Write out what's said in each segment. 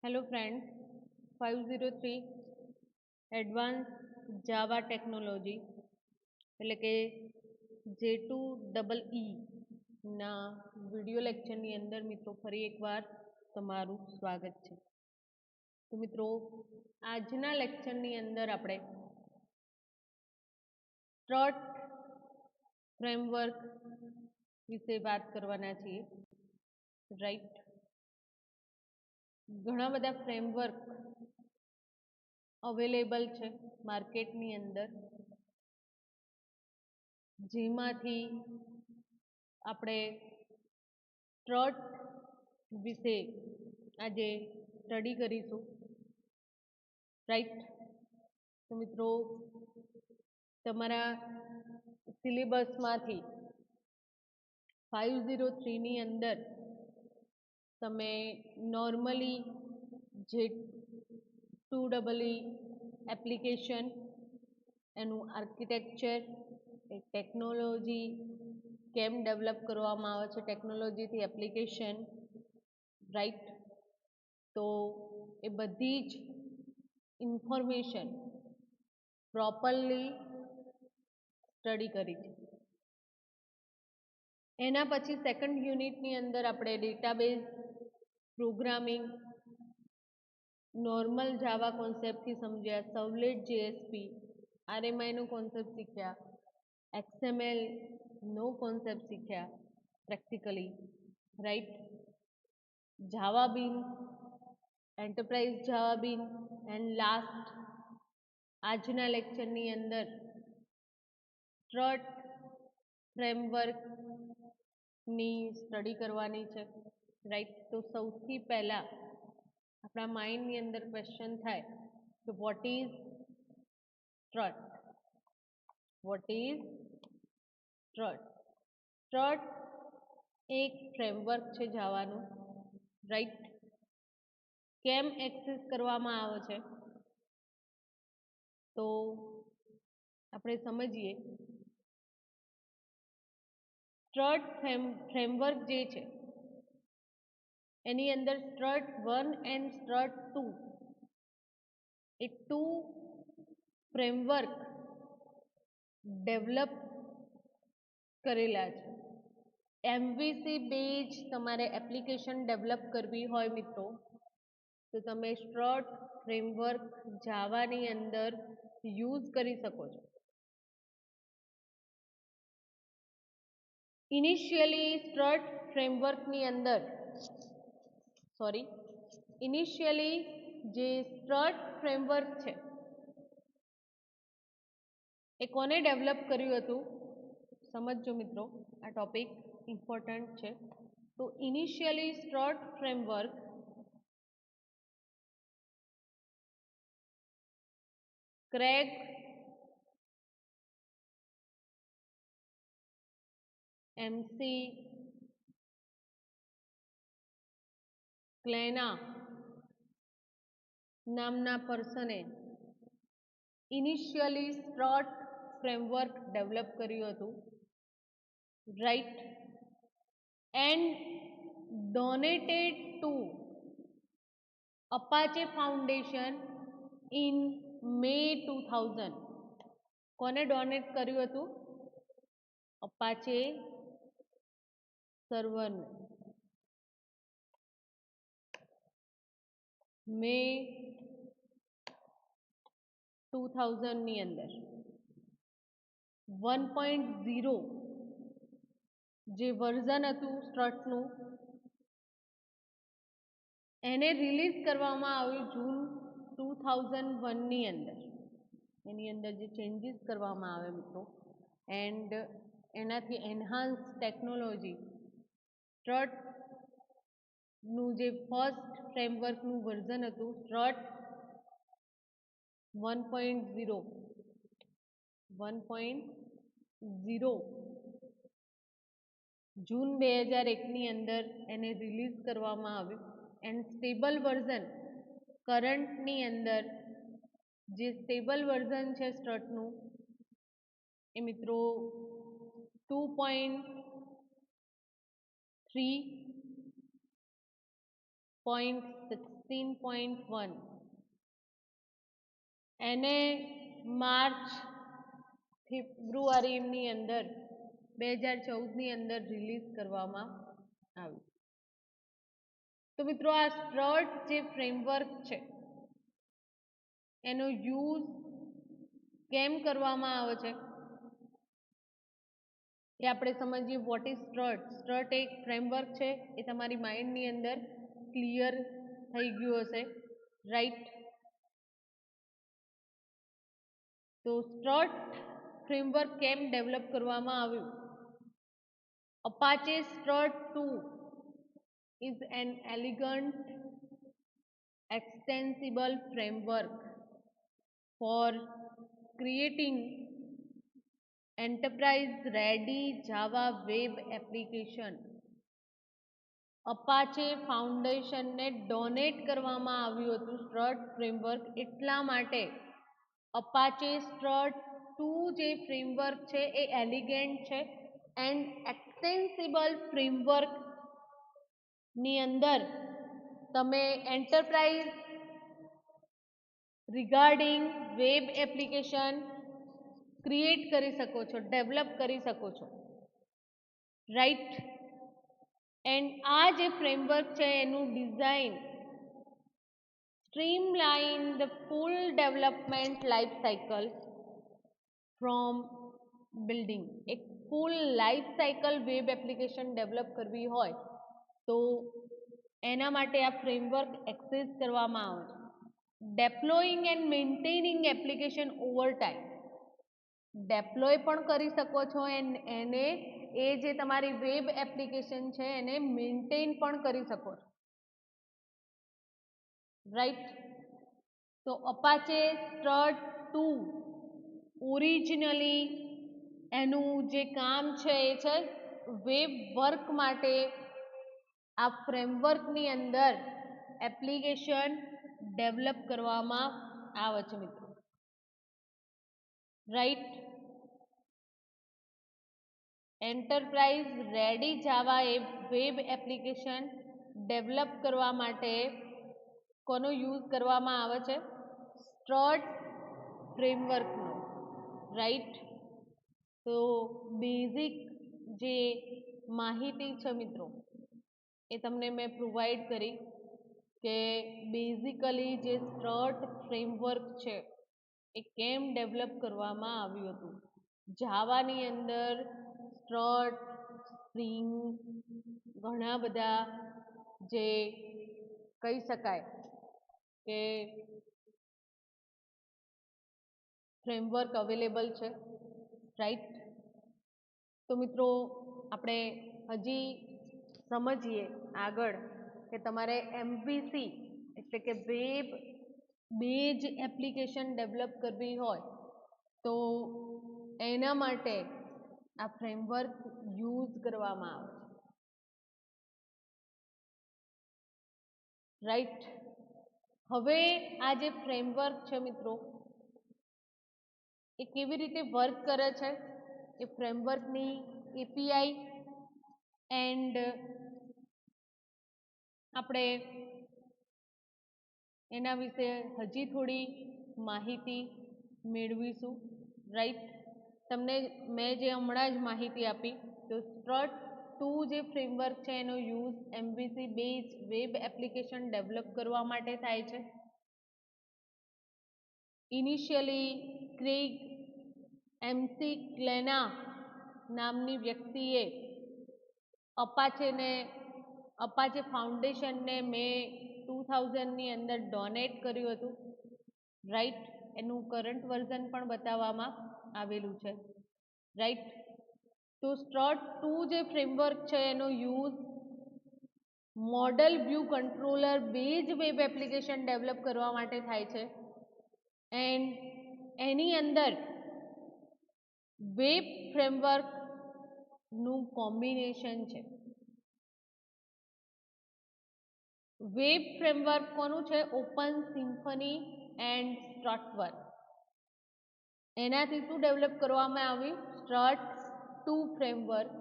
Hello friends, 503 advance જાવા technology એટલે કે J2EE ના વિડિયો લેક્ચરની અંદર મિત્રો ફરી એકવાર તમારું સ્વાગત છે. તો મિત્રો આજના લેક્ચરની અંદર આપણે સ્ટ્રટ ફ્રેમવર્ક વિશે વાત કરવાના છીએ. રાઈટ, ઘણા બધા ફ્રેમવર્ક અવેલેબલ છે માર્કેટની અંદર, જેમાંથી આપણે સ્ટ્રટ વિશે આજે સ્ટડી કરીશું. રાઈટ, તો મિત્રો તમારા સિલેબસમાંથી 503ની અંદર તમે નોર્મલી J2EE એપ્લિકેશન, એનું આર્કિટેક્ચર, એ ટેકનોલોજી કેમ ડેવલપ કરવામાં આવે છે ટેકનોલોજીથી એપ્લિકેશન, રાઈટ, તો એ બધી જ ઇન્ફોર્મેશન પ્રોપરલી સ્ટડી કરી છે. એના પછી સેકન્ડ યુનિટની અંદર આપણે ડેટાબેઝ પ્રોગ્રામિંગ, નોર્મલ જાવા કોન્સેપ્ટથી સમજ્યા, સર્વલેટ જેએસપી, આરએમઆઈનો કોન્સેપ્ટ શીખ્યા, XML નો કોન્સેપ્ટ શીખ્યા practically, right, Java bean, enterprise Java bean, and last આજના લેક્ચરની અંદર સ્ટ્રટ ફ્રેમવર્કની સ્ટડી કરવાની છે. રાઈટ, તો સૌથી પહેલા આપણા માઇન્ડની અંદર ક્વેશ્ચન થાય કે what is strut? What is strut? Strut એક ફ્રેમવર્ક છે જાવાનું. રાઈટ, કેમ એક્સેસ કરવામાં આવે છે તો આપણે સમજીએ. સ્ટ્રટ ફ્રેમવર્ક જે છે એની અંદર સ્ટ્રટ 1 એન્ડ સ્ટ્રટ 2 એ ટુ ફ્રેમવર્ક ડેવલપ કરેલા છે. એમવીસી બેઝ તમારે એપ્લિકેશન ડેવલપ કરવી હોય મિત્રો તો તમે સ્ટ્રટ ફ્રેમવર્ક જાવાની અંદર યુઝ કરી શકો છો. ઇનિશિયલી સ્ટ્રટ ફ્રેમવર્કની અંદર ઇનિશિયલી જે સ્ટ્રટ ફ્રેમવર્ક છે એ કોને ડેવલપ કર્યું હતું સમજજો મિત્રો, આ ટોપિક ઇમ્પોર્ટન્ટ છે. તો ઇનિશિયલી સ્ટ્રટ ફ્રેમવર્ક ક્રેગ એમસી ક્લેના નામના પર્સને ઇનિશિયલી સ્ટ્રટ ફ્રેમવર્ક ડેવલપ કર્યું હતું. Right, and donated to Apache Foundation in May 2000. કોને ડોનેટ કર્યું હતું? અપાચે સર્વરને મે 2000ની અંદર 1.0 જે વર્ઝન હતું સ્ટ્રટનું એને રિલીઝ કરવામાં આવ્યું જૂન 2001ની અંદર. એની અંદર જે ચેન્જીસ કરવામાં આવે મિત્રો, એન્ડ એનાથી એન્હાન્સ ટેકનોલોજી સ્ટ્રટનું જે ફર્સ્ટ ફ્રેમવર્કનું વર્ઝન હતું સ્ટ્રટ 1.0 જૂન 2001ની અંદર એને રિલીઝ કરવામાં આવ્યું. એન્ડ સ્ટેબલ વર્ઝન કરંટની અંદર જે સ્ટેબલ વર્ઝન છે સ્ટ્રટનું એ મિત્રો 2.3 16.1 એને માર્ચ ફેબ્રુઆરીની અંદર 2014ની અંદર રિલીઝ કરવામાં આવ્યું. તો મિત્રો આ સ્ટ્રટ જે ફ્રેમવર્ક છે એનો યુઝ કેમ કરવામાં આવે છે એ આપણે સમજીએ. What is strut? સ્ટ્રટ એક ફ્રેમવર્ક છે, એ તમારી માઇન્ડની અંદર ક્લિયર થઈ ગયું હશે, રાઈટ? તો સ્ટ્રટ ફ્રેમવર્ક કેમ ડેવલપ કરવામાં આવ્યું? Apache Strut 2 is an elegant extensible framework for creating enterprise ready Java web application. Apache ફાઉન્ડેશનને ડોનેટ કરવામાં આવ્યું હતું સ્ટ્રટ ફ્રેમવર્ક, એટલા માટે અપાચે સ્ટ્રટ 2 જે ફ્રેમવર્ક છે એ એલિગન્ટ છે એન્ડ એક્સટેન્સિબલ ફ્રેમવર્ક ની અંદર તમે enterprise regarding web application create કરી શકો છો, ડેવલપ કરી શકો છો, રાઈટ? એન્ડ આ જે ફ્રેમવર્ક છે એનું design streamline the full development life cycle from building. એક full life cycle web application develop કરવી હોય તો એના માટે આ ફ્રેમવર્ક એક્સેસ કરવામાં આવે છે. Deploying and maintaining application over time, deploy પણ કરી શકો છો એને એ જે તમારી વેબ એપ્લિકેશન છે એને મેન્ટેન પણ કરી શકો છો, રાઈટ? તો અપાચે સ્ટ્રટ 2 ઓરિજિનલી એનું જે કામ છે એ છે વેબ વર્ક માટે આ ફ્રેમવર્કની અંદર એપ્લિકેશન ડેવલપ કરવામાં આવે છે મિત્રો, રાઈટ? એન્ટરપ્રાઇઝ રેડી જાવા એ વેબ એપ્લિકેશન ડેવલપ કરવા માટે કોનો યુઝ કરવામાં આવે છે? સ્ટ્રટ ફ્રેમવર્કનો, રાઈટ? તો બેઝિક જે માહિતી છે મિત્રો એ તમને મેં પ્રોવાઈડ કરી કે બેઝિકલી જે સ્ટ્રટ ફ્રેમવર્ક છે એ કેમ ડેવલપ કરવામાં આવ્યું હતું. જાવાની અંદર સ્ટ્રટ, સ્પ્રિંગ, ઘણા બધા જે કહી શકાય કે ફ્રેમવર્ક અવેલેબલ છે, રાઈટ? તો મિત્રો આપણે હજી સમજીએ આગળ કે તમારે એમવીસી એટલે કે વેબ બેઝ એપ્લિકેશન ડેવલપ કરવી હોય તો એના માટે આ ફ્રેમવર્ક યુઝ કરવામાં આવે છે, રાઈટ? હવે આ જે ફ્રેમવર્ક છે મિત્રો એ કેવી રીતે વર્ક કરે છે, એ ફ્રેમવર્કની એપીઆઈ એન્ડ આપણે એના વિશે હજી થોડી માહિતી મેળવીશું, રાઈટ? તમને મેં જે હમણાં જ માહિતી આપી તો સ્ટ્રટ 2 જે ફ્રેમવર્ક છે એનો use MVC base web application develop કરવા માટે થાય છે. ઇનિશિયલી ક્રેગ એમસી ક્લેના નામની વ્યક્તિએ અપાચે ફાઉન્ડેશનને મે 2000ની અંદર ડોનેટ કર્યું હતું, રાઈટ? એનું કરંટ વર્ઝન પણ બતાવવામાં આવેલું છે, રાઈટ? તો સ્ટ્રટ 2 જે ફ્રેમવર્ક છે એનો use model view controller base web application develop કરવા માટે થાય છે એન્ડ એની અંદર વેબ ફ્રેમવર્કનું કોમ્બિનેશન છે. વેબ ફ્રેમવર્ક કોનું છે? ઓપન સિમ્ફની એન્ડ સ્ટ્રટવર્ક. એનાથી શું ડેવલપ કરવામાં આવ્યું? Strut 2 framework,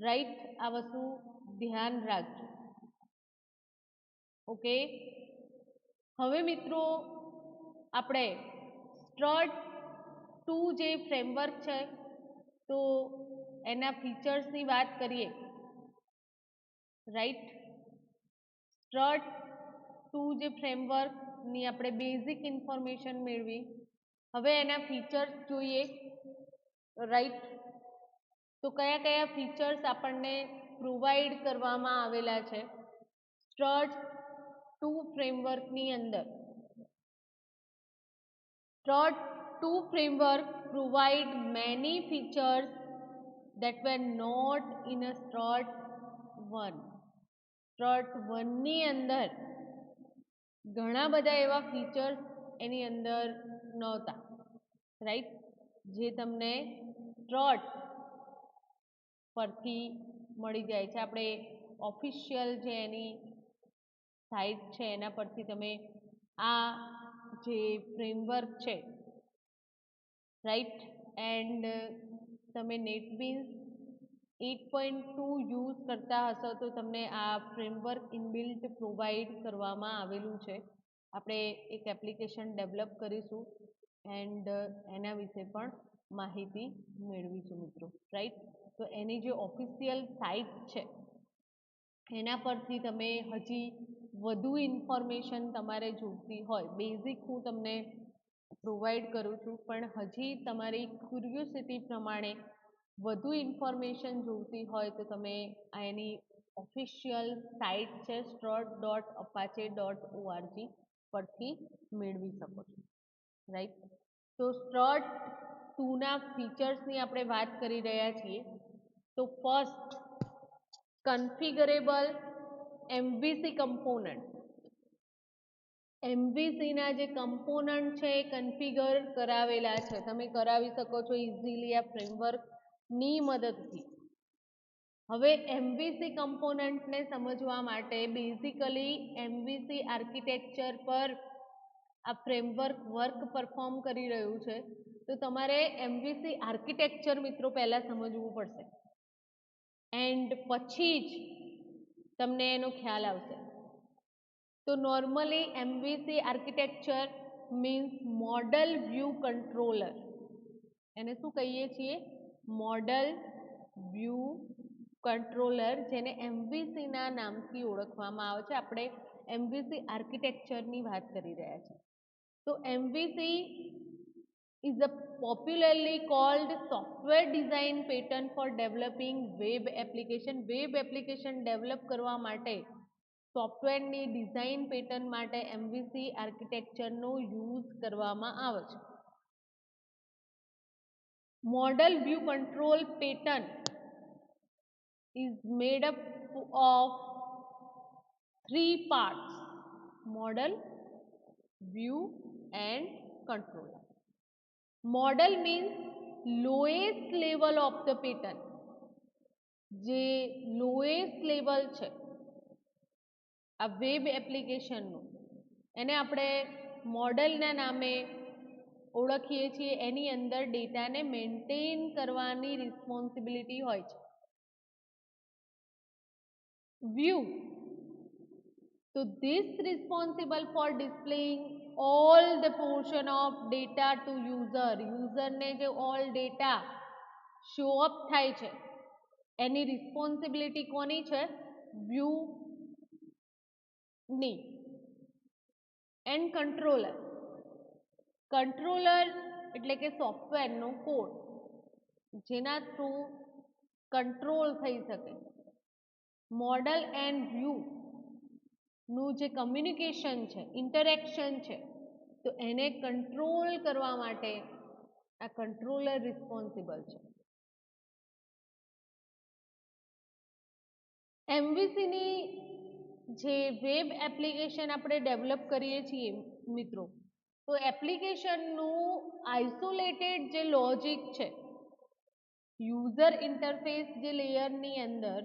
right? આ વસ્તુ ધ્યાન રાખજો. ઓકે, હવે મિત્રો આપણે સ્ટ્રટ 2 જે ફ્રેમવર્ક છે તો એના ફીચર્સની વાત કરીએ, રાઈટ. સ્ટ્રટ 2 જે ફ્રેમવર્કની આપણે બેઝિક ઇન્ફોર્મેશન મેળવી. હવે એના ફીચર્સ જોઈએ, રાઈટ. તો કયા કયા ફીચર્સ આપણને પ્રોવાઈડ કરવામાં આવેલા છે સ્ટ્રટ 2 ફ્રેમવર્કની અંદર. Strut 2 framework provide many features that were not in a Strut 1. Strut 1 ની અંદર ઘણા બધા એવા ફીચર્સ એની અંદર નહોતા, રાઈટ, જે તમને સ્ટ્રટ પરથી મળી જાય છે. આપણે ઓફિશિયલ જે એની સાઇટ છે એના પરથી તમે આ જે ફ્રેમવર્ક છે, રાઈટ, એન્ડ તમે નેટબીન્સ 8.2 યુઝ કરતા હશો તો તમને આ ફ્રેમવર્ક ઇનબિલ્ટ પ્રોવાઈડ કરવામાં આવેલું છે. આપણે એક એપ્લિકેશન ડેવલપ કરીશું એન્ડ એના વિશે પણ માહિતી મેળવીશું મિત્રો, રાઈટ. તો એની જે ઓફિશિયલ સાઇટ છે એના પરથી તમે હજી વધુ ઇન્ફોર્મેશન તમારે જોઈતી હોય, બેઝિક હું તમને પ્રોવાઈડ કરું છું, પણ હજી તમારી ક્યુરિયોસિટી પ્રમાણે વધુ ઇન્ફોર્મેશન જોઈતી હોય તો તમે એની ઓફિશિયલ સાઇટ છે strut.apache.org પરથી મેળવી શકો છો, રાઈટ. તો સ્ટ્રટ 2 ના ફીચર્સની આપણે વાત કરી રહ્યા છીએ. તો first, configurable MVC component. MVC ના જે કમ્પોનન્ટ છે એ કન્ફિગર કરાવેલા છે, તમે કરાવી શકો છો ઇઝીલી આ ફ્રેમવર્કની મદદથી. હવે MVC કમ્પોનન્ટને સમજવા માટે બેઝિકલી MVC આર્કિટેક્ચર પર આ ફ્રેમવર્ક વર્ક પરફોર્મ કરી રહ્યું છે, તો તમારે MVC આર્કિટેક્ચર મિત્રો પહેલા સમજવું પડશે એન્ડ પછી જ તમને એનો ખ્યાલ આવશે. તો normally MVC architecture means model view controller. એને શું કહીએ છીએ? મોડલ વ્યૂ કંટ્રોલર, જેને MVC ના નામથી ઓળખવામાં આવે છે. આપણે MVC આર્કિટેક્ચરની વાત કરી રહ્યા છીએ. તો MVC is a popularly called software design pattern for developing web application. Web application develop કરવા માટે સોફ્ટવેરની ડિઝાઇન પેટર્ન માટે MVC આર્કિટેક્ચરનો યુઝ કરવામાં આવે છે. Model view control pattern is made up of 3 parts: model, view and controller. Model means lowest level of the pattern. જે lowest level છે આ વેબ એપ્લિકેશનનું, એને આપણે મોડલના નામે ઓળખીએ છીએ. એની અંદર ડેટાને મેન્ટેન કરવાની રિસ્પોન્સિબિલિટી હોય છે. View, so this responsible for displaying all the portion of data to user. યુઝરને જે ઓલ ડેટા શો અપ થાય છે એની રિસ્પોન્સિબિલિટી કોની છે? વ્યૂ ની. એન્ડ કંટ્રોલર, કંટ્રોલર એટલે કે સોફ્ટવેરનો કોડ જેના થ્રુ કંટ્રોલ થઈ શકે. મોડલ એન્ડ વ્યૂ નું જે કમ્યુનિકેશન છે, ઇન્ટરેક્શન છે, તો એને કંટ્રોલ કરવા માટે આ કંટ્રોલર રિસ્પોન્સિબલ છે. MVC ની જે વેબ એપ્લિકેશન આપણે ડેવલપ કરીએ છીએ મિત્રો, તો એપ્લિકેશનનું આઇસોલેટેડ જે લોજિક છે, યુઝર ઇન્ટરફેસ જે લેયરની અંદર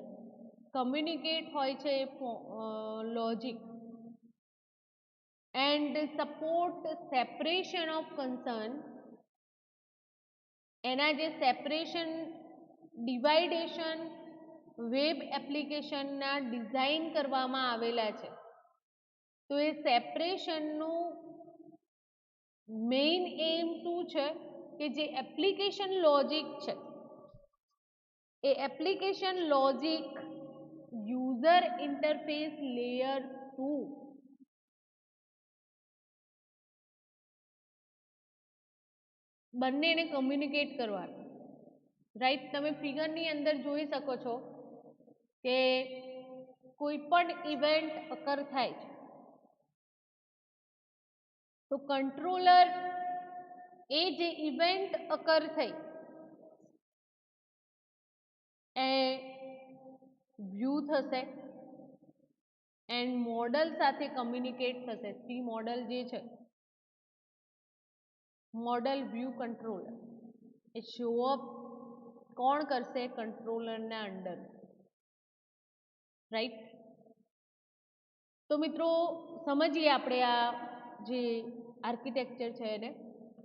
કમ્યુનિકેટ હોય છે logic and support separation of concern, એના જે સેપરેશન ડિવાઇડેશન વેબ એપ્લિકેશનના ડિઝાઇન કરવામાં આવેલા છે. તો એ સેપરેશનનું મેઇન એમ શું છે કે જે એપ્લિકેશન લોજિક છે એ application logic user interface layer 2 બંનેને કમ્યુનિકેટ કરવાનું, રાઈટ. તમે ફિગરની અંદર જોઈ શકો છો કે કોઈ પણ ઇવેન્ટ અકર થાય છે તો કંટ્રોલર એ જે ઇવેન્ટ અકર થઈ એ વ્યૂ થશે એન્ડ મોડલ સાથે કમ્યુનિકેટ થશે. સી મોડલ જે છે મોડલ વ્યૂ કંટ્રોલર એ શો અપ કોણ કરશે? કંટ્રોલરના અંડર, રાઈટ. તો મિત્રો સમજીએ આપણે આ જે આર્કિટેક્ચર છે એને.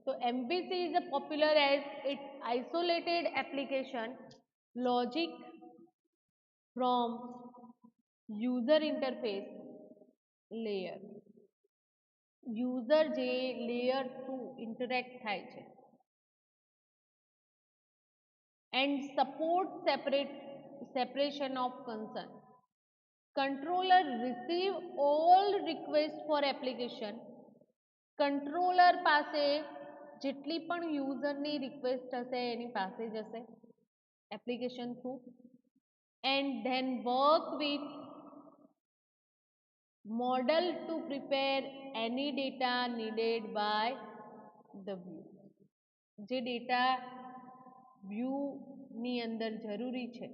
તો MVC is a popular as it isolated application logic from user interface layer. User જે લેયર થ્રુ ઇન્ટરેક્ટ થાય છે and support separation of concern. Controller receive all request for application. Controller પાસે જેટલી પણ યુઝરની રિક્વેસ્ટ હશે એની પાસે જશે application through and then work with model to prepare એની data needed by the view. જે ડેટા વ્યૂની અંદર જરૂરી છે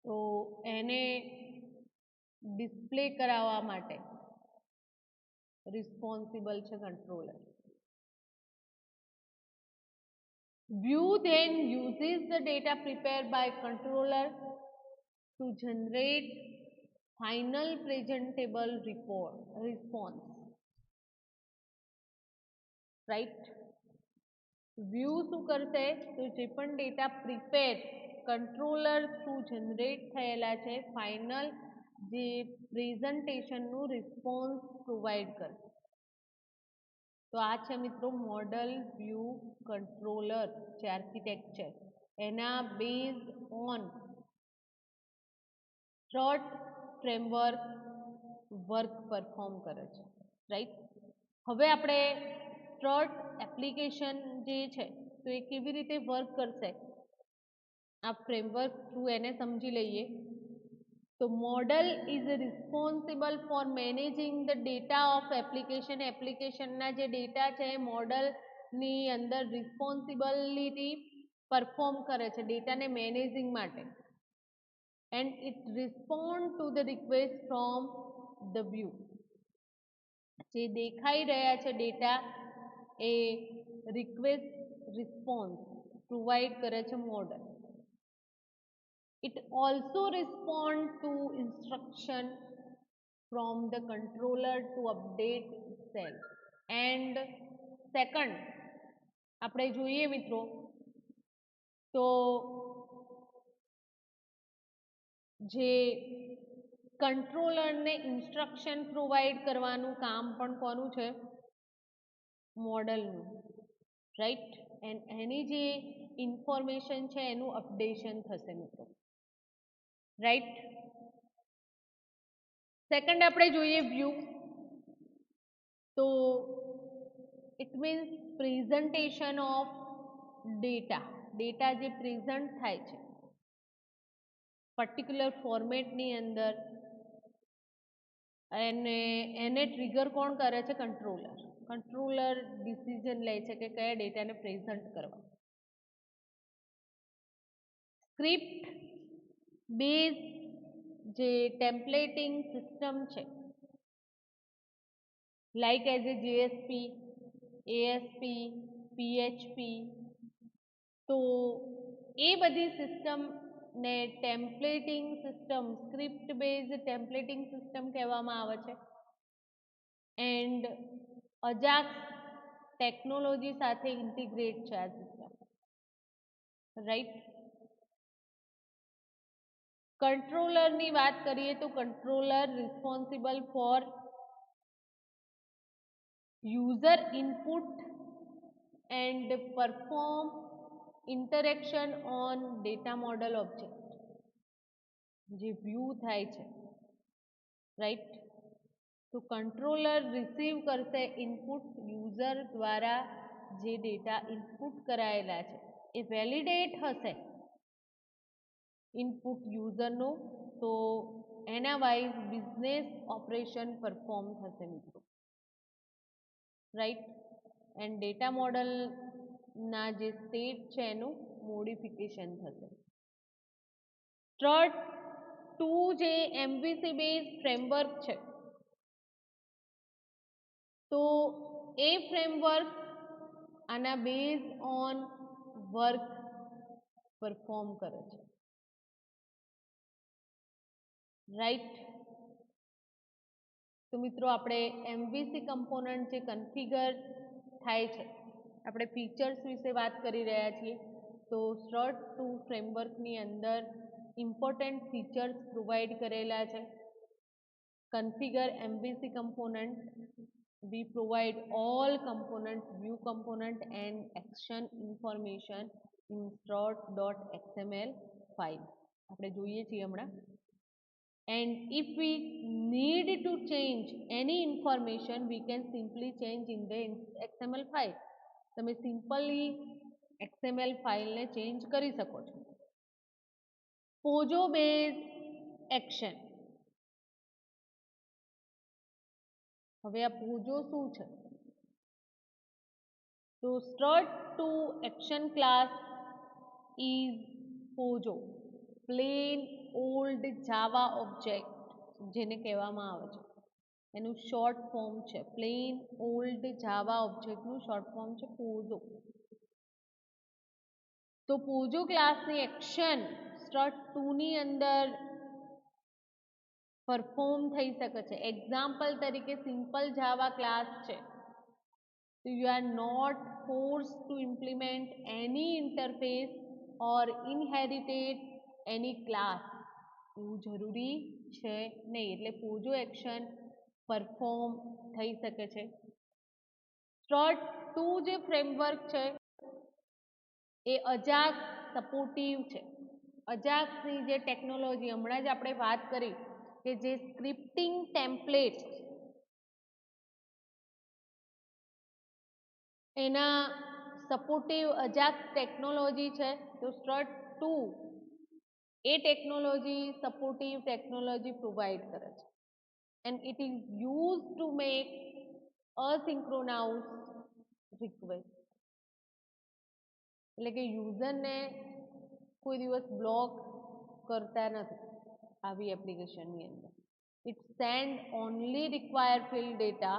તો એને ડિસ્પ્લે કરાવવા માટે રિસ્પોન્સિબલ છે controller. View then uses the data prepared by controller to generate final presentable response, right. View શું કરશે? તો જે પણ data prepare controller through generate થયેલા છે ફાઇનલ જે પ્રેઝન્ટેશનનું રિસ્પોન્સ પ્રોવાઈડ કરશે. તો આ છે મિત્રો મોડલ વ્યૂ કંટ્રોલર જે આર્કિટેક્ચર એના base on strut framework work perform કરે છે, રાઈટ. હવે આપણે સ્ટ્રટ એપ્લિકેશન જે છે તો એ કેવી રીતે વર્ક કરશે આ ફ્રેમવર્ક થ્રુ એને સમજી લઈએ. તો model is responsible four managing the data of application. એપ્લિકેશનના જે ડેટા છે મોડલની અંદર રિસ્પોન્સિબિલિટી પરફોર્મ કરે છે ડેટાને મેનેજિંગ માટે and it respond to the request from the view. જે દેખાઈ રહ્યા છે ડેટા એ રિક્વેસ્ટ રિસ્પોન્સ પ્રોવાઈડ કરે છે model. It also respond to instruction from the controller to update itself. And second આપણે જોઈએ મિત્રો તો જે કંટ્રોલરને ઇન્સ્ટ્રક્શન પ્રોવાઈડ કરવાનું કામ પણ કોનું છે? મોડલનું, રાઈટ. એન્ડ એની જે ઇન્ફોર્મેશન છે એનું અપડેશન થશે મિત્રો, રાઈટ. સેકન્ડ આપણે જોઈએ વ્યૂ. તો it means presentation of data. Data જે પ્રેઝન્ટ થાય છે પર્ટિક્યુલર ફોર્મેટની અંદર એને ટ્રિગર કોણ કરે છે? કંટ્રોલર. કંટ્રોલર ડિસિઝન લે છે કે કયા ડેટાને પ્રેઝન્ટ કરવા. સ્ક્રિપ્ટ બેઝ જે ટેમ્પલેટિંગ સિસ્ટમ છે like as a JSP, ASP, PHP, તો એ બધી સિસ્ટમને ટેમ્પલેટિંગ સિસ્ટમ સ્ક્રિપ્ટ બેઝ ટેમ્પલેટિંગ સિસ્ટમ કહેવામાં આવે છે એન્ડ અજાક્સ ટેકનોલોજી સાથે ઇન્ટિગ્રેટ છે આ સિસ્ટમ, રાઈટ. કંટ્રોલરની વાત કરીએ તો controller responsible four user input and perform interaction on data model object જે વ્યૂ થાય છે રાઈટ તો કંટ્રોલર રિસીવ કરશે ઇનપુટ યુઝર દ્વારા જે ડેટા ઇનપુટ કરાયેલા છે એ વેલિડેટ હશે ઇનપુટ યુઝરનું તો એના વાઇઝ બિઝનેસ ઓપરેશન પરફોર્મ થશે મિત્રો રાઈટ એન્ડ ડેટા મોડલના જે સ્ટેટ છે એનું મોડિફિકેશન થશે સ્ટ્રટ 2 જે એમવીસી બેઝ ફ્રેમવર્ક છે તો એ ફ્રેમવર્ક આના બેઝ ઓન વર્ક પરફોર્મ કરે છે રાઈટ તો મિત્રો આપણે એમવીસી કમ્પોનન્ટ જે કન્ફિગર થાય છે આપણે ફીચર્સ વિશે વાત કરી રહ્યા છીએ તો સ્ટ્રટ 2 ફ્રેમવર્કની અંદર ઇમ્પોર્ટન્ટ ફીચર્સ પ્રોવાઈડ કરેલા છે configure MVC component we provide all components view component and action information in strut.xml file આપણે જોઈએ છીએ હમણાં and if we need to change any information we can simply change in the xml file તમે simply xml ફાઇલને change કરી શકો છો પોજો base action હવે આ પોજો શું છે તો strut2 action class is POJO plain old Java object જેને કહેવામાં આવે છે એનું શોર્ટ ફોર્મ છે પ્લેન ઓલ્ડ જાવા ઓબ્જેક્ટનું શોર્ટ ફોર્મ છે પોજો તો પોજો ક્લાસની એક્શન strut2 ની અંદર પરફોર્મ થઈ શકે છે એક્ઝામ્પલ તરીકે સિમ્પલ જાવા ક્લાસ છે so you are not forced to implement any interface or inherited any class એવું જરૂરી છે નહીં એટલે પોજો એક્શન પરફોર્મ થઈ શકે છે strut2 જે ફ્રેમવર્ક છે એ અજાક્સ સપોર્ટિવ છે અજાક્સની જે ટેકનોલોજી હમણાં જ આપણે વાત કરી કે જે સ્ક્રિપ્ટિંગ ટેમ્પલેટ એના સપોર્ટિવ અજાક્સ ટેકનોલોજી છે તો strut2 એ ટેકનોલોજી સપોર્ટિવ ટેકનોલોજી પ્રોવાઈડ કરે છે and it is used to make asynchronous request એટલે કે યુઝરને કોઈ દિવસ બ્લોક કરતા નથી આવી એપ્લિકેશનની અંદર it send only required field data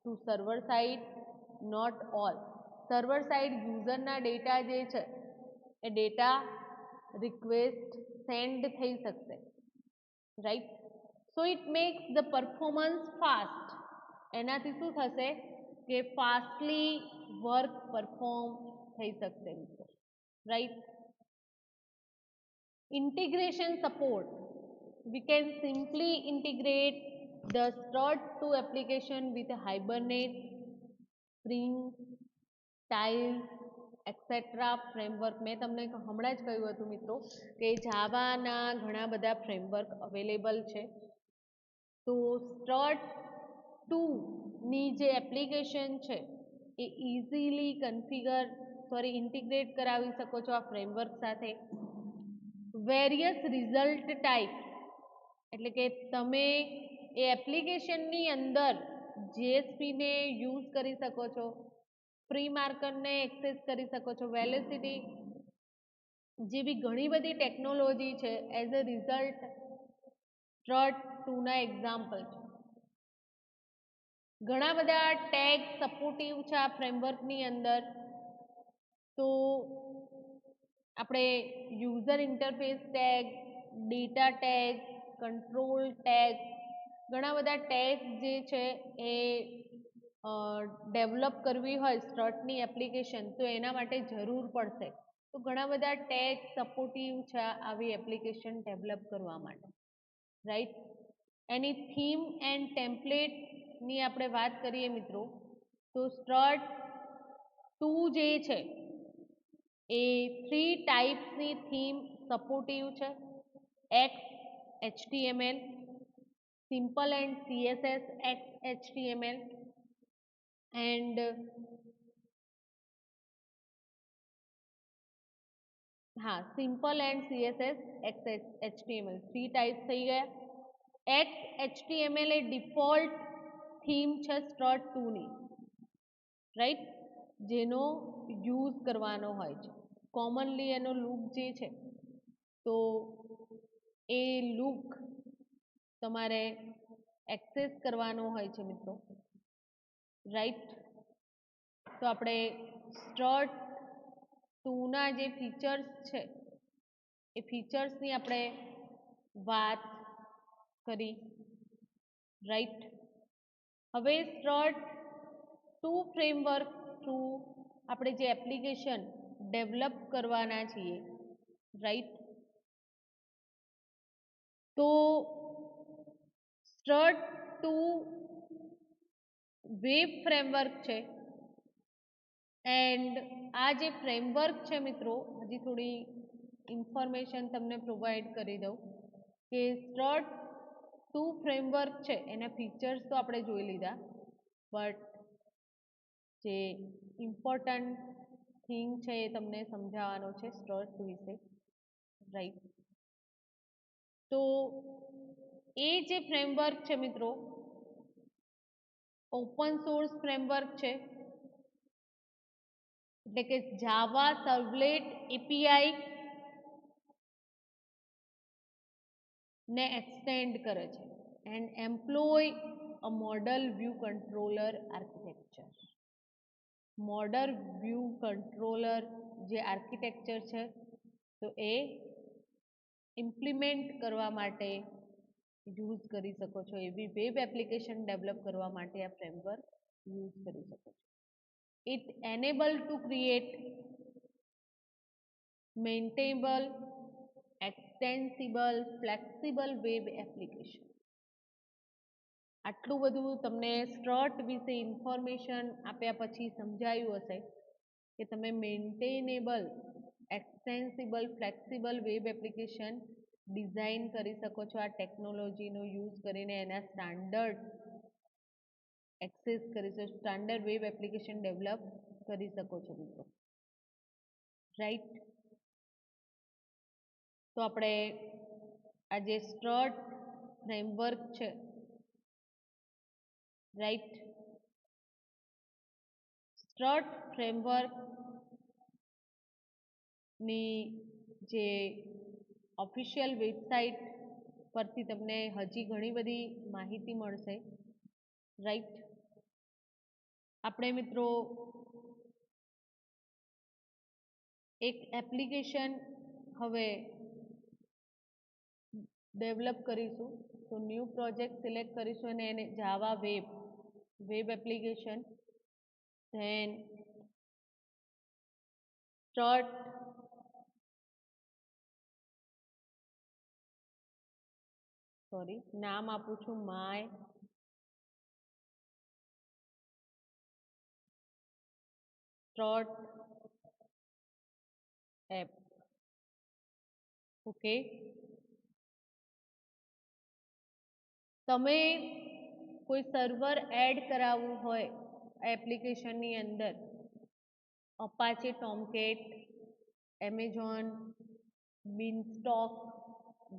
to server side not all server side યુઝરના ડેટા જે છે એ ડેટા રિક્વેસ્ટ સેન્ડ થઈ શકશે right so it makes the performance fast એનાથી શું થશે કે ફાસ્ટલી વર્ક પરફોર્મ થઈ શકશે મિત્રો right integration support we can simply integrate the strut2 application with hibernate spring tiles etcetera framework मैं તમને હમણાં જ કહ્યું હતું મિત્રો કે જાવાના ઘણા બધા ફ્રેમવર્ક અવેલેબલ છે તો strut2 ની જે એપ્લિકેશન છે એ ઇઝીલી ઇન્ટિગ્રેટ કરાવી શકો છો આ ફ્રેમવર્ક સાથે વેરિયસ રિઝલ્ટ ટાઈપ એટલે કે તમે એ એપ્લિકેશનની અંદર જેએસપીને યુઝ કરી શકો છો પ્રી માર્કરને એક્સેસ કરી શકો છો વેલોસિટી જેવી ઘણી બધી ટેકનોલોજી છે એઝ અ રિઝલ્ટ strut2 ના એક્ઝામ્પલ છે ઘણા બધા ટેગ સપોર્ટિવ છે આ ફ્રેમવર્કની અંદર તો આપણે user interface tag data tag control tag ઘણા બધા ટેગ જે છે એ ડેવલપ કરવી હોય સ્ટ્રટની એપ્લિકેશન તો એના માટે જરૂર પડશે તો ઘણા બધા ટેગ સપોર્ટિવ છે આવી એપ્લિકેશન ડેવલપ કરવા માટે, રાઈટ. એની થીમ એન્ડ ટેમ્પલેટની આપણે વાત કરીએ મિત્રો, તો સ્ટ્રટ 2 જે છે એ 3 ટાઈપ્સની થીમ સપોર્ટિવ છે. X HTML, simple and CSS X HTML and હા simple and CSS X HTML 3 types થઈ ગયા. એક્સ HTML એ ડિફોલ્ટ થીમ છે સ્ટ્રટ 2 ની, રાઈટ, જેનો યુઝ કરવાનો હોય છે. કોમનલી એનો લુક જે છે તો એ લુક તમારે એક્સેસ કરવાનો હોય છે મિત્રો, રાઈટ. તો આપણે સ્ટ્રટ 2 ના જે ફીચર્સ છે એ ફીચર્સની આપણે વાત કરી, રાઈટ. હવે સ્ટ્રટ 2 ફ્રેમવર્ક થ્રુ આપણે જે એપ્લિકેશન ડેવલપ કરવાના છીએ, રાઈટ, તો સ્ટ્રટ 2 વેબ ફ્રેમવર્ક છે એન્ડ આ જે ફ્રેમવર્ક છે મિત્રો, હજી થોડી ઇન્ફોર્મેશન તમને પ્રોવાઈડ કરી દઉં કે સ્ટ્રટ 2 ફ્રેમવર્ક છે એના ફીચર્સ તો આપણે જોઈ લીધા, બટ જે ઇમ્પોર્ટન્ટ થિંગ છે એ તમને સમજાવવાનો છે સ્ટ્રટ વિશે, રાઈટ. તો એ જે ફ્રેમવર્ક છે મિત્રો ઓપન સોર્સ ફ્રેમવર્ક છે, એટલે કે જાવા સર્વલેટ API ને એક્સટેન્ડ કરે છે and employ a model view controller architecture. Model view controller જે આર્કિટેક્ચર છે તો એ ઇમ્પ્લિમેન્ટ કરવા માટે યુઝ કરી શકો છો, એવી વેબ એપ્લિકેશન ડેવલપ કરવા માટે આ ફ્રેમવર્ક યુઝ કરી શકો છો. It enable to create maintainable, extensible, flexible web application. આટલું બધું તમને સ્ટ્રટ વિશે ઇન્ફોર્મેશન આપ્યા પછી સમજાયું હશે કે તમે મેન્ટેનેબલ, extensible, flexible web application design કરી શકો છો આ ટેકનોલોજીનો યુઝ કરીને, એના સ્ટાન્ડર્ડ એક્સેસ કરી શકો, સ્ટાન્ડર્ડ વેબ એપ્લિકેશન ડેવલપ કરી શકો છો મિત્રો, રાઈટ. તો આપણે આ જે સ્ટ્રટ ફ્રેમવર્ક છે, રાઈટ, સ્ટ્રટ ફ્રેમવર્ક ની જે ઓફિશિયલ વેબસાઇટ પરથી તમને હજી ઘણી બધી માહિતી મળશે, રાઈટ. આપણે મિત્રો એક એપ્લિકેશન હવે ડેવલપ કરીશું, તો ન્યૂ પ્રોજેક્ટ સિલેક્ટ કરીશું અને એને Java web application, then strut નામ આપું છું માય સ્ટ્રટ એપ, ઓકે. તમે કોઈ સર્વર એડ કરાવવું હોય એપ્લિકેશનની અંદર, Apache Tomcat, Amazon Beanstalk,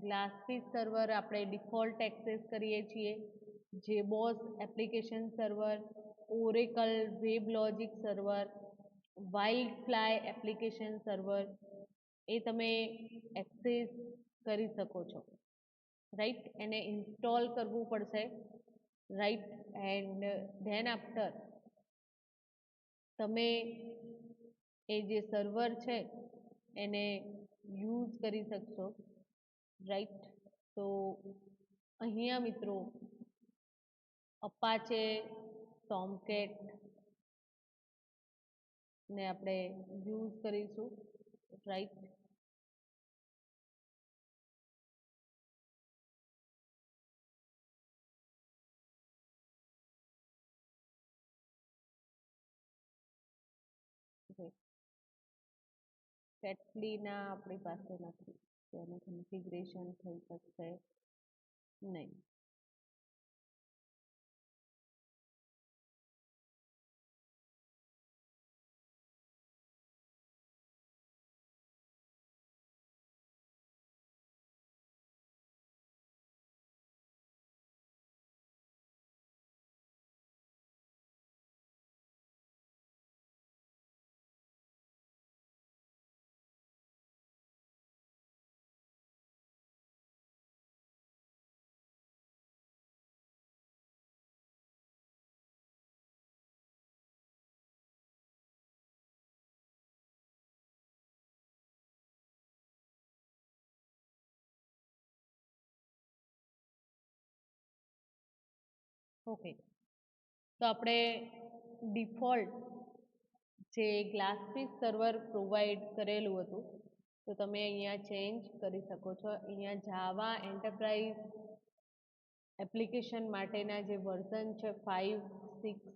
GlassFish server આપણે ડિફોલ્ટ એક્સેસ કરીએ છીએ, JBoss application server, Oracle WebLogic server, WildFly application server, એ તમે એક્સેસ કરી શકો છો, રાઈટ. એને ઇન્સ્ટોલ કરવું પડશે, રાઈટ, એન્ડ ધેન આફ્ટર તમે એ જે સર્વર છે એને યુઝ કરી શકશો, રાઈટ. તો અહીંયા મિત્રો અપાચે ટોમકેટ ને આપણે યુઝ કરીશું, રાઈટ. કેટલીના આપણી પાસે નથી, તો એનું કન્ફિગરેશન થઈ શકશે નહીં. ઓકે, તો આપણે ડિફોલ્ટ જે ગ્લાસફિશ સર્વર પ્રોવાઈડ કરેલું હતું, તો તમે અહીંયા ચેન્જ કરી શકો છો. અહીંયા જાવા એન્ટરપ્રાઇઝ એપ્લિકેશન માટેના જે વર્ઝન છે 5, 6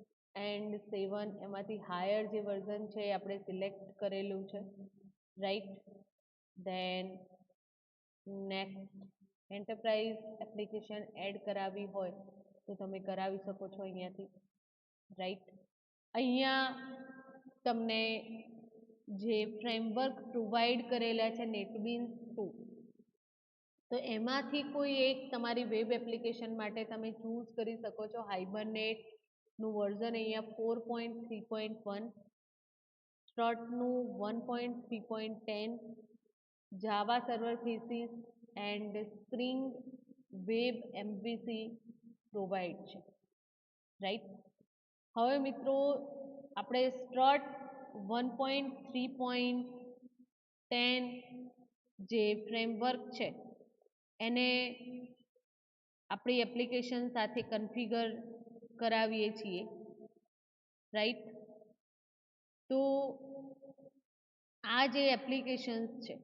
એન્ડ 7, એમાંથી હાયર જે વર્ઝન છે એ આપણે સિલેક્ટ કરેલું છે, right. Then next, enterprise application add કરાવી હોય તો તમે કરાવી શકો છો અહીંયાથી, રાઈટ. અહીંયા તમને જે ફ્રેમવર્ક પ્રોવાઈડ કરેલા છે નેટબીન્સ 2, તો એમાંથી કોઈ એક તમારી વેબ એપ્લિકેશન માટે તમે ચૂઝ કરી શકો છો. હાઇબરનેટનું વર્ઝન અહીંયા 4.3.1, સ્ટ્રટનું 1.3.10, Java server thesis and Spring Web MVC provide છે, રાઈટ. હવે મિત્રો આપણે સ્ટ્રટ 1.3.10 જે ફ્રેમવર્ક છે એને આપણી એપ્લિકેશન સાથે કન્ફિગર કરાવીએ છીએ, રાઈટ. તો આ જે એપ્લિકેશન્સ છે,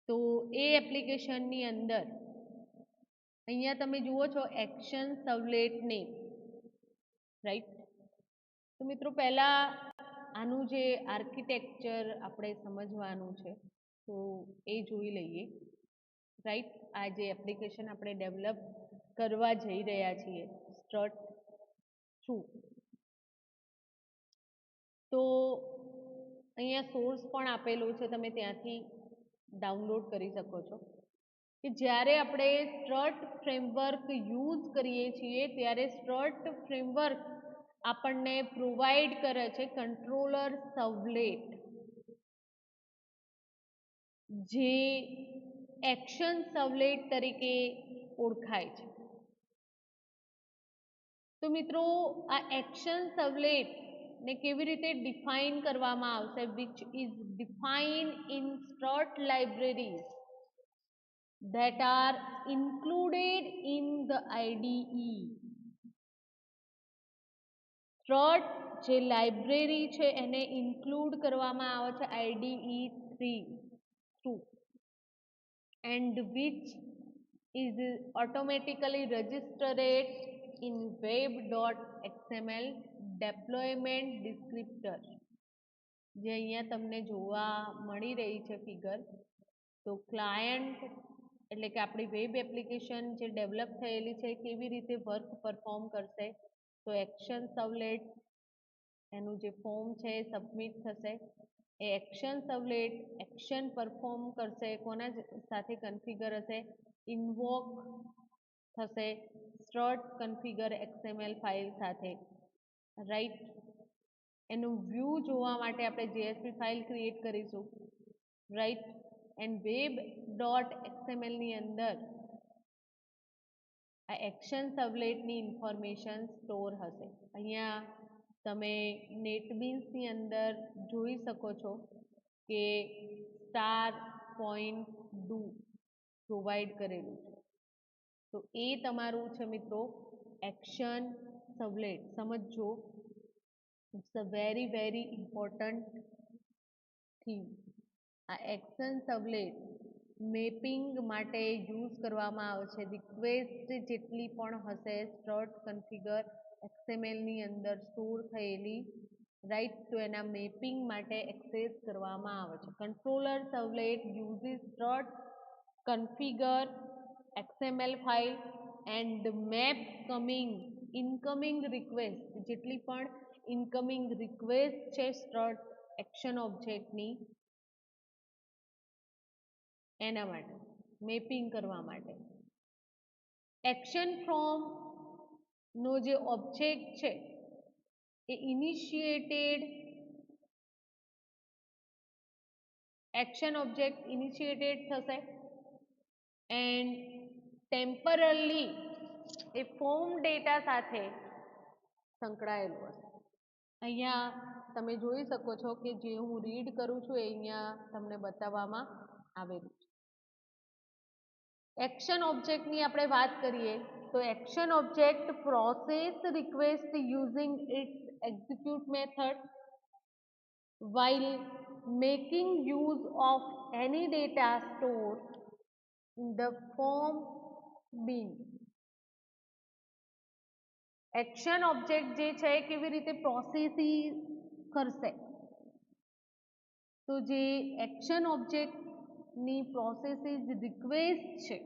તો એ એપ્લિકેશનની અંદર અહીંયા તમે જુઓ છો એક્શન સર્વલેટ નેમ, રાઈટ. તો મિત્રો પહેલાં આનું જે આર્કિટેક્ચર આપણે સમજવાનું છે, તો એ જોઈ લઈએ, રાઈટ. આ જે એપ્લિકેશન આપણે ડેવલપ કરવા જઈ રહ્યા છીએ સ્ટ્રટ શું, તો અહીંયા સોર્સ પણ આપેલો છે, તમે ત્યાંથી ડાઉનલોડ કરી શકો છો. કે જ્યારે આપણે સ્ટ્રટ ફ્રેમવર્ક યુઝ કરીએ છીએ ત્યારે સ્ટ્રટ ફ્રેમવર્ક આપણને પ્રોવાઈડ કરે છે કંટ્રોલર સર્વલેટ, જે એક્શન સર્વલેટ તરીકે ઓળખાય છે. તો મિત્રો આ એક્શન સર્વલેટ ને કેવી રીતે ડિફાઇન કરવામાં આવશે, which is define in strut libraries that are included in the IDE. Strut જે લાઇબ્રેરી છે એને ઇન્ક્લુડ કરવામાં આવે છે IDE 3 and which is automatically registered in web.xml deployment descriptor, જે અહીંયા તમને જોવા મળી રહી છે ફિગર. તો ક્લાયન્ટ એટલે કે આપણી વેબ એપ્લિકેશન જે ડેવલપ થયેલી છે કેવી રીતે વર્ક પરફોર્મ કરશે, તો એક્શન સર્વલેટ એનું જે ફોર્મ છે એ સબમિટ થશે. એ એક્શન સર્વલેટ એક્શન પરફોર્મ કરશે, કોના સાથે કન્ફિગર હશે, ઇન્વોક થશે સ્ટ્રટ કન્ફિગર XML ફાઇલ સાથે, રાઈટ. એનું વ્યૂ જોવા માટે આપણે જેએસપી ફાઇલ ક્રિએટ કરીશું, રાઈટ. એન્ડ web.xml ની અંદર આ એક્શન સર્વલેટની ઇન્ફોર્મેશન સ્ટોર હશે. અહીંયા તમે નેટબીન્સની અંદર જોઈ શકો છો કે star.do પ્રોવાઈડ કરેલું છે, તો એ તમારું છે મિત્રો એક્શન સર્વલેટ. સમજો, it's a very very important theme. આ એક્શન સબલેટ મેપિંગ માટે યુઝ કરવામાં આવે છે. રિક્વેસ્ટ જેટલી પણ હશે સ્ટ્રટ કન્ફિગર XML ની અંદર સ્ટોર થયેલી, રાઈટ, તો એના મેપિંગ માટે એક્સેસ કરવામાં આવે છે. Controller servlet uses strut configure XML file and map incoming request, જેટલી પણ ઇનકમિંગ રિક્વેસ્ટ છે સ્ટ્રટ એક્શન ઓબ્જેક્ટની, એના માટે મેપિંગ કરવા માટે. એક્શન ફ્રોમ નો જે ઓબ્જેક્ટ છે એ એક્શન ઓબ્જેક્ટ ઇનિશિએટેડ થશે એન્ડ ટેમ્પરલી એ ફોર્મ ડેટા સાથે સંકળાયેલું હશે. અહીંયા તમે જોઈ શકો છો કે જે હું રીડ કરું છું એ અહીંયા તમને બતાવવામાં આવેલું છે. એક્શન ઓબ્જેક્ટની આપણે વાત કરીએ તો action object process request using its execute method while making use of any data stored in the form bin. Action object જે છે કેવી રીતે પ્રોસેસિસ કરશે, તો જે એક્શન ઓબ્જેક્ટની પ્રોસેસિસ રિક્વેસ્ટ છે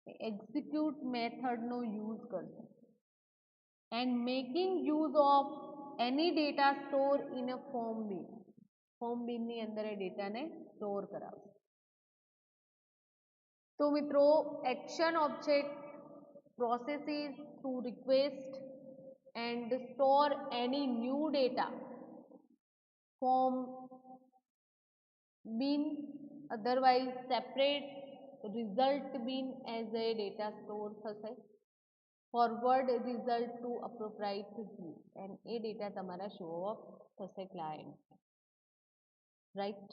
એ એક્ઝિક્યુટ મેથડનો યુઝ કરશે and making use of any data store in a form બિન. ફોર્મ બિનની અંદર એ ડેટાને સ્ટોર કરાવશે. તો મિત્રો action object processes to request and store any new data from bin, otherwise separate result bin as a data store થશે. Forward result to appropriate view and એ data તમારા show of થશે client, right.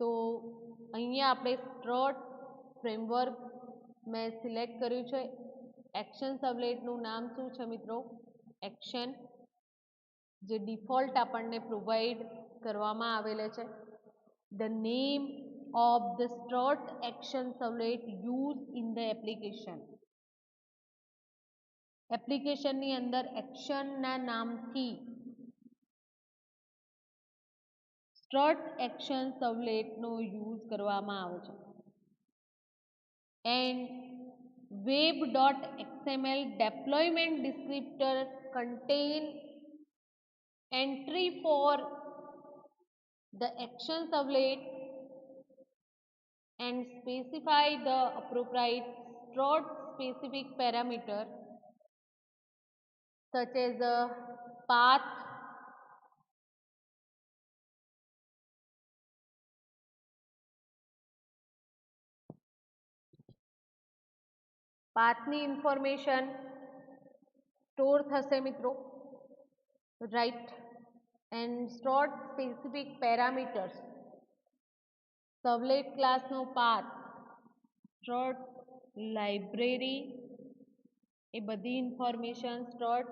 તો અહીંયા આપણે strut framework મેં select કર્યું છે. એક્શન સબલેટનું નામ શું છે મિત્રો? એક્શન, જે ડિફોલ્ટ આપણને પ્રોવાઈડ કરવામાં આવેલે છે. The name of the strut action servlet use in the application. એપ્લિકેશનની અંદર એક્શનના નામથી સ્ટ્રટ એક્શન સબલેટનો યુઝ કરવામાં આવે છે. And web.xml deployment descriptor contain entry for the action servlet and specify the appropriate strut specific parameter such as the path, પાથની information store થશે મિત્રો, right. And stored specific parameters, servlet ક્લાસનો path, stored library, એ બધી information stored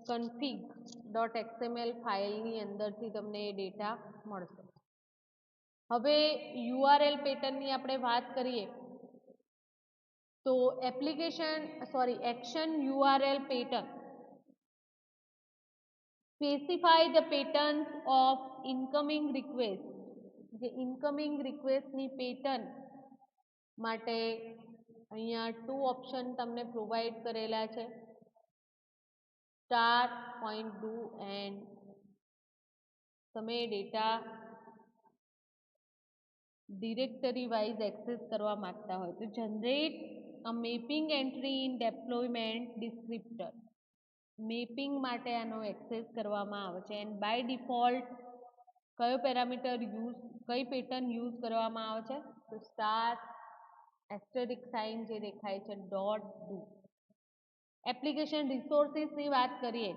config.xml ફાઇલની અંદરથી તમને એ data મળશે. હવે URL પેટર્નની આપણે વાત કરીએ તો action URL pattern specify the patterns of incoming request. જે ઇનકમિંગ રિક્વેસ્ટની પેટર્ન માટે અહીંયા 2 ઓપ્શન તમને પ્રોવાઈડ કરેલા છે. સ્ટાર, પોઈન્ટ ડુ એન્ડ તમે ડેટા ડિરેક્ટરી વાઇઝ એક્સેસ કરવા માંગતા હોય તો generate a mapping entry in deployment descriptor. Mapping માટે આનો એક્સેસ કરવામાં આવે છે. એન્ડ બાય ડિફોલ્ટ કયો પેરામીટર કઈ પેટર્ન યુઝ કરવામાં આવે છે તો સ્ટાર એસ્ટેરિક સાઇન જે દેખાય છે ડોટ ડુ. એપ્લિકેશન રિસોર્સિસની વાત કરીએ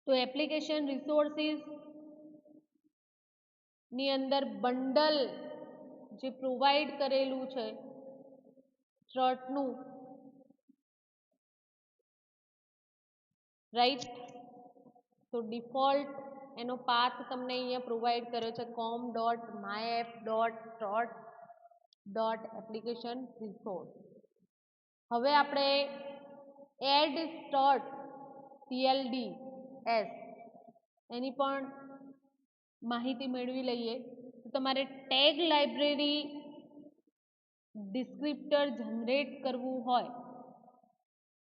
તો એપ્લિકેશન રિસોર્સિસ ની અંદર બંડલ જે પ્રોવાઈડ કરેલું છે સ્ટ્રટનું, રાઈટ, તો ડિફોલ્ટ એનો પાથ તમને અહીંયા પ્રોવાઈડ કર્યો છે com.myapp.start.application resource. હવે આપણે એડ સ્ટોર્ટ TLDS એની પણ માહિતી મેળવી લઈએ. તો તમારે ટેગ લાઇબ્રેરી ડિસ્ક્રિપ્ટર જનરેટ કરવું હોય,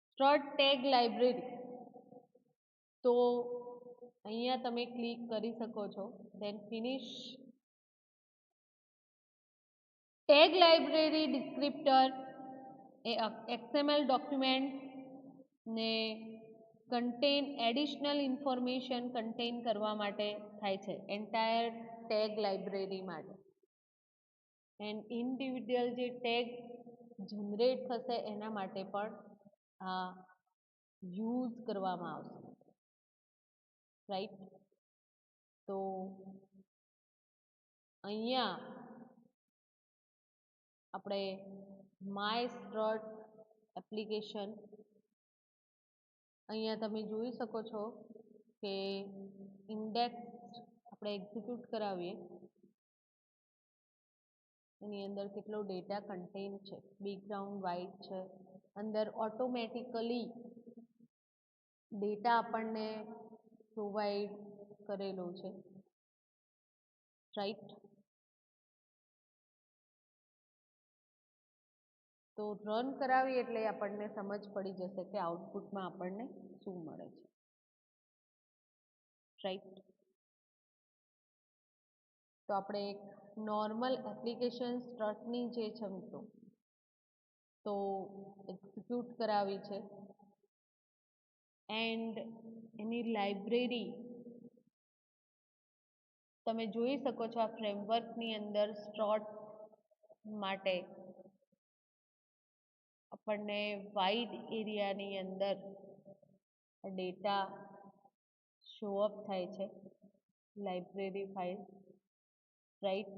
સ્ટ્રટ ટેગ લાઇબ્રેરી, તો અહીંયા તમે ક્લિક કરી શકો છો. Then finish. Tag library descriptor એ XML ડોક્યુમેન્ટ ને કન્ટેન એડિશનલ ઇન્ફોર્મેશન કન્ટેન કરવા માટે થાય છે, એન્ટાયર ટેગ લાઇબ્રેરી માટે. એન્ડ ઇન્ડિવિડ્યુઅલ જે ટેગ જનરેટ થશે એના માટે પણ આ યુઝ કરવામાં આવશે, રાઈટ. તો અહીંયા આપણે માય સ્ટ્રટ એપ્લિકેશન અહીંયા તમે જોઈ શકો છો કે ઇન્ડેક્સ આપણે એક્ઝિક્યુટ કરાવીએ એની અંદર કેટલો ડેટા કન્ટેન છે. બેકગ્રાઉન્ડ વ્હાઇટ છે, અંદર ઓટોમેટિકલી ડેટા આપણને પ્રોવાઈડ કરેલો છે, રાઈટ. તો રન કરાવી એટલે આપણને સમજ પડી જશે કે આઉટપુટમાં આપણને શું મળે છે, રાઈટ. તો આપણે એક નોર્મલ એપ્લિકેશન સ્ટ્રટની જે છે મિત્રો તો એક્ઝિક્યુટ કરાવી છે એન્ડ એની લાઇબ્રેરી તમે જોઈ શકો છો. આ ફ્રેમવર્કની અંદર સ્ટ્રટ માટે આપણને વાઇડ એરિયાની અંદર ડેટા શોઅપ થાય છે, લાઇબ્રેરી ફાઇલ, રાઈટ.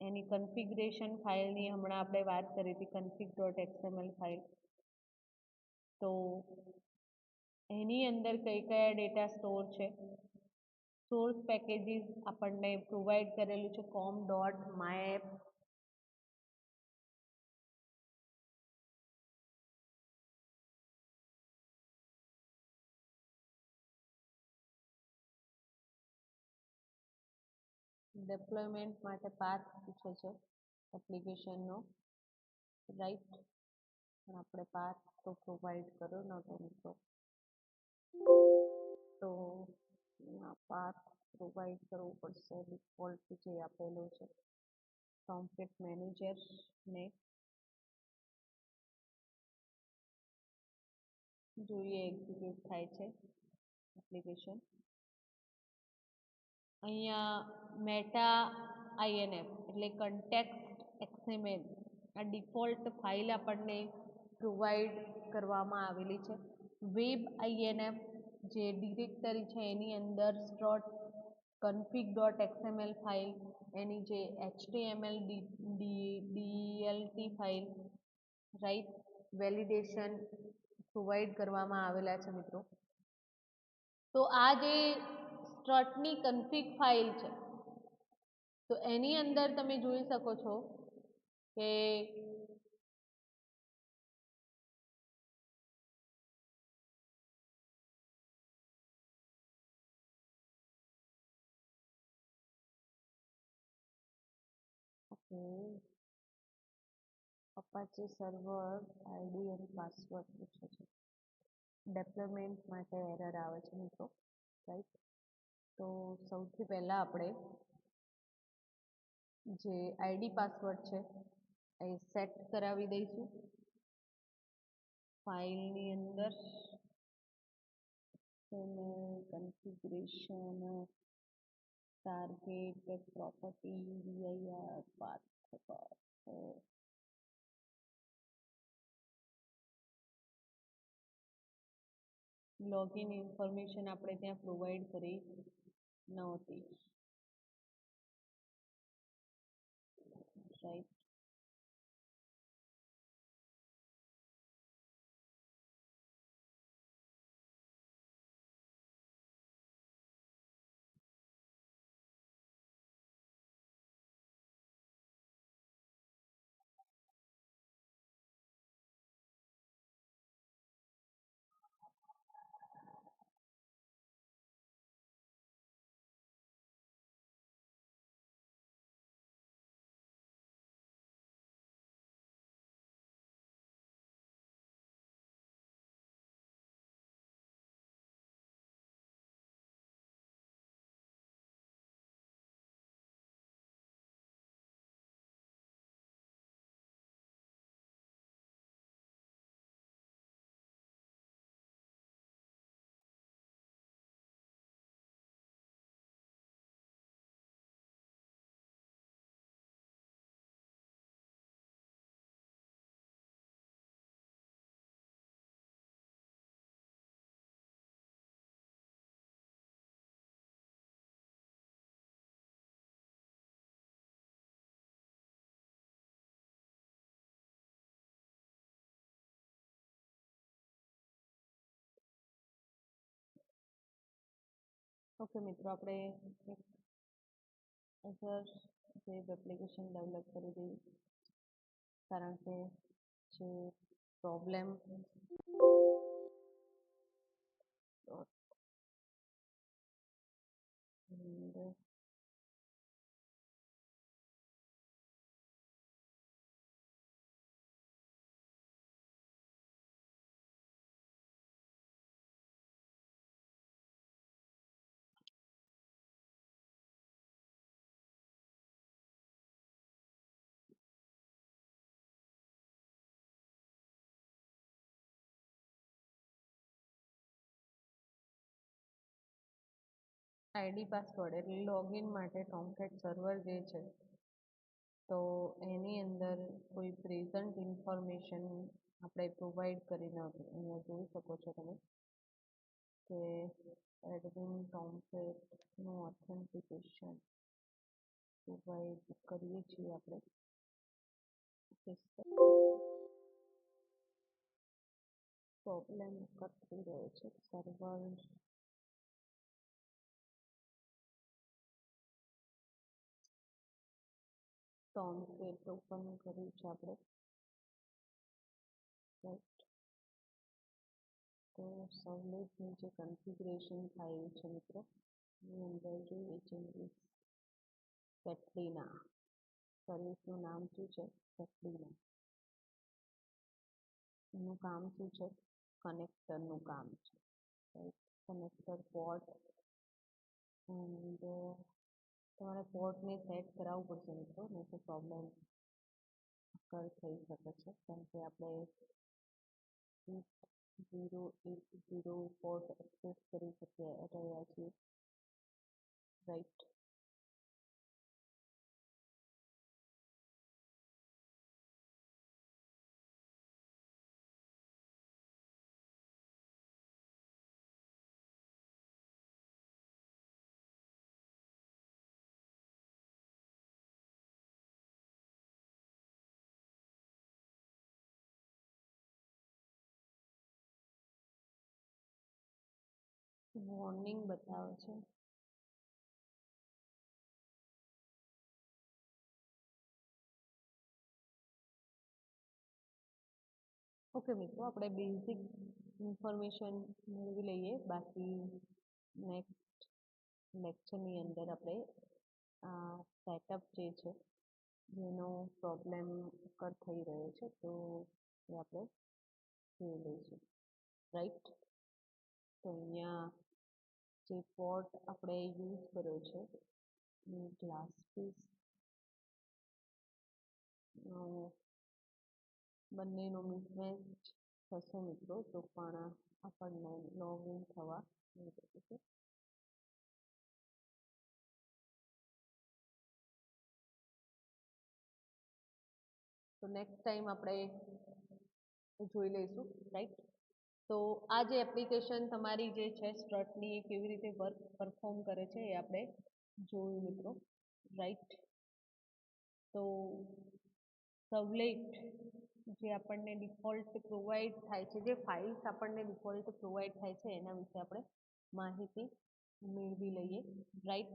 એની કન્ફિગરેશન ફાઇલની હમણાં આપણે વાત કરી હતી, config.xml ફાઇલ. તો એની અંદર કઈ કયા ડેટા સ્ટોર છે, સોર્સ પેકેજીસ આપણને પ્રોવાઈડ કરેલું છે com.myapp. ડિપ્લોયમેન્ટ માટે પાથ પૂછે છે એપ્લિકેશનનો, રાઈટ. પણ આપણે પાથ તો પ્રોવાઈડ કર્યો નહોતો મિત્રો, તો પાથ પ્રોવાઈડ કરવો પડશે. ડિફોલ્ટ જે આપેલો છે ટોમકેટ મેનેજરને જોઈએ એક્ઝિક્યુટ થાય છે એપ્લિકેશન. અહીંયા મેટા INF એટલે કન્ટેક્સ્ટ XML આ ડિફોલ્ટ ફાઇલ આપણને પ્રોવાઈડ કરવામાં આવેલી છે. વેબ INF જે ડિરેક્ટરી છે એની અંદર સ્ટ્રટ config.xml ફાઇલ, એની જે HTML DLT file, right, validation provide કરવામાં આવેલા છે મિત્રો. તો આ જે સ્ટ્રટની કન્ફિગ ફાઇલ છે તો એની અંદર તમે જોઈ શકો છો કે અપાચે સર્વર આઈડી અને પાસવર્ડ પૂછે છે. ડેપ્લોયમેન્ટ માટે એરર આવે છે મિત્રો, રાઈટ. તો સૌથી પહેલાં આપણે જે આઈડી પાસવર્ડ છે એ સેટ કરાવી દઈશું ફાઇલની અંદર. Configuration target property VIR path login information આપણે ત્યાં પ્રોવાઈડ કરી નહોતી, રાઈટ. ઓકે મિત્રો, આપણે એક અધર વેબ એપ્લિકેશન ડેવલપ કરી દઈએ, કારણ કે જે પ્રોબ્લેમ આઈડી પાસવર્ડ એટલે લોગિન માટે ટોમકેટ સર્વર જે છે, તો એની અંદર કોઈ પ્રેઝન્ટ ઇન્ફોર્મેશન આપણે પ્રોવાઈડ કરી નથી. અહીંયા જોઈ શકો છો તમે કે એડમિન ટોમકેટનું ઓથેન્ટિકેશન પ્રોવાઈડ કરીએ છીએ આપણે. પ્રોબ્લેમ થઈ રહ્યો છે સર્વર ટોમકેટ ઓપન કર્યું છે આપણે, રાઈટ. તો સવલેટની જે કન્ફિગરેશન ફાઇલ છે મિત્રો, એની અંદર જોઈએ ચેન્જીસ કેટરીના, સર્વિસનું નામ શું છે? કેટરીના. એનું કામ શું છે? કનેક્ટરનું કામ છે, રાઈટ. કનેક્ટર પોર્ટ એન્ડ તમારે પોર્ટને સેટ કરાવવું પડશે મિત્રો, નહીં તો પ્રોબ્લેમ ઓકર થઈ શકે છે, કારણ કે આપણે 8080 પોર્ટ એક્સેસ કરી રહ્યા છીએ, રાઈટ. વોર્નિંગ બતાવે છે. ઓકે મિત્રો, આપણે બેઝિક ઇન્ફોર્મેશન મેળવી લઈએ, બાકી નેક્સ્ટ લેક્ચરની અંદર આપણે સેટઅપ જે છે જેનો પ્રોબ્લેમ ઓકર થઈ રહ્યો છે, તો એ આપણે જોઈ લઈશું, રાઈટ. તો અહીંયા જે પોર્ટ આપણે યુઝ કર્યો છે એ ગ્લાસ પીસ બંનેનો મિસમેચ થશે મિત્રો, તો પણ આપણને લોગિન થવા નહીં શકે. તો નેક્સ્ટ ટાઈમ આપણે જોઈ લઈશું, રાઈટ. તો આ જે એપ્લિકેશન તમારી જે છે સ્ટ્રટની, એ કેવી રીતે વર્ક પરફોર્મ કરે છે એ આપણે જોયું મિત્રો, રાઈટ. તો સવલેટ જે આપણને ડિફોલ્ટ પ્રોવાઈડ થાય છે, જે ફાઇલ્સ આપણને ડિફોલ્ટ પ્રોવાઈડ થાય છે, એના વિશે આપણે માહિતી મેળવી લઈએ, રાઈટ.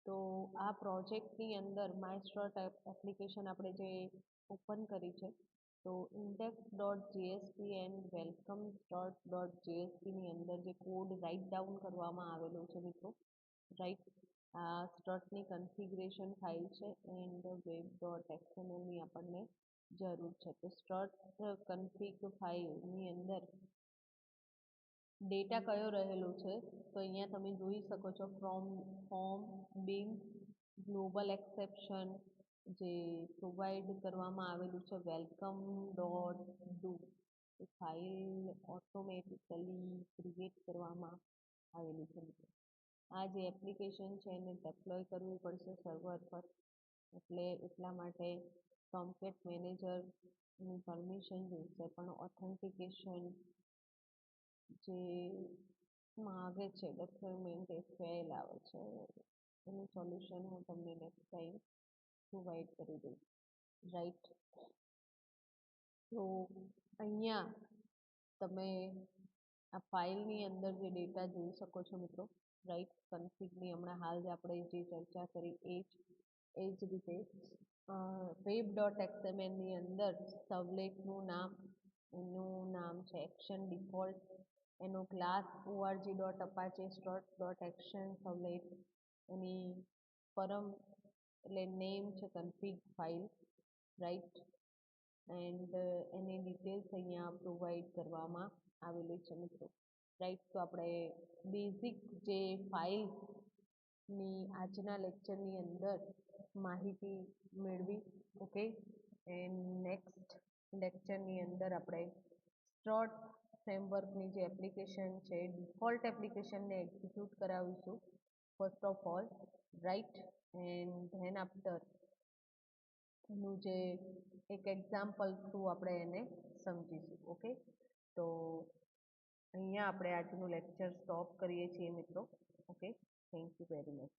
તો આ પ્રોજેક્ટની અંદર માય સ્ટ્રટ એપ્લિકેશન આપણે જે ઓપન કરી છે, તો index.jsp એન્ડ વેલકમ સ્ટર્ટ.jsp ની અંદર જે કોડ રાઇટ ડાઉન કરવામાં આવેલો છે મિત્રો, રાઈટ. આ સ્ટ્રટની કન્ફિગરેશન ફાઇલ છે એન્ડ web.xmlની આપણને જરૂર છે. તો સ્ટ્રટ કન્ફિગ ફાઇલની અંદર ડેટા કયો રહેલો છે, તો અહીંયા તમે જોઈ શકો છો ફ્રોમ ફોર્મ બિન ગ્લોબલ એક્સેપ્શન જે પ્રોવાઈડ કરવામાં આવેલું છે, welcome dot do A file automatically create કરવામાં આવેલી છે. આ જે એપ્લિકેશન છે એને ડેપ્લોય કરવી પડશે સર્વર પર, એટલે એટલા માટે ટોમકેટ મેનેજરની પરમિશન જોઈશે, પણ ઓથેન્ટિકેશન જે માગે છે ડોક્યુમેન્ટ એ ફેલ આવે છે, એનું સોલ્યુશન હું તમને નેક્સ્ટ ટાઈમ પ્રોવાઈડ કરી દઈશ, રાઈટ. તો અહીંયા તમે આ ફાઇલની અંદર જે ડેટા જોઈ શકો છો મિત્રો, રાઈટ. કન્ફિગની હમણાં હાલ જ આપણે જે ચર્ચા કરી એ જ રીતે વેબ ડોટ એક્સએમએલની અંદર સબલેટનું નામ, એનું નામ છે એક્શન ડિફોલ્ટ, એનો class ORG dot Apache strut dot action servlet, એની પરમ એટલે નેમ છે કન્ફિગ ફાઇલ, રાઈટ. એન્ડ એની ડિટેલ્સ અહીંયા પ્રોવાઈડ કરવામાં આવેલી છે મિત્રો, રાઈટ. તો આપણે બેઝિક જે ફાઇલની આજના લેક્ચરની અંદર માહિતી મેળવી. ઓકે. એન્ડ નેક્સ્ટ લેક્ચરની અંદર આપણે સ્ટ્રોટ ફ્રેમવર્કની જે એપ્લિકેશન છે ડિફોલ્ટ એપ્લિકેશનને એક્ઝિક્યુટ કરાવીશું first of all, right. And then after એનું જે એક એક્ઝામ્પલ થ્રુ આપણે એને સમજીશું. ઓકે. તો અહીંયા આપણે આજનું લેક્ચર સ્ટોપ કરીએ છીએ મિત્રો. Okay. Thank you very much.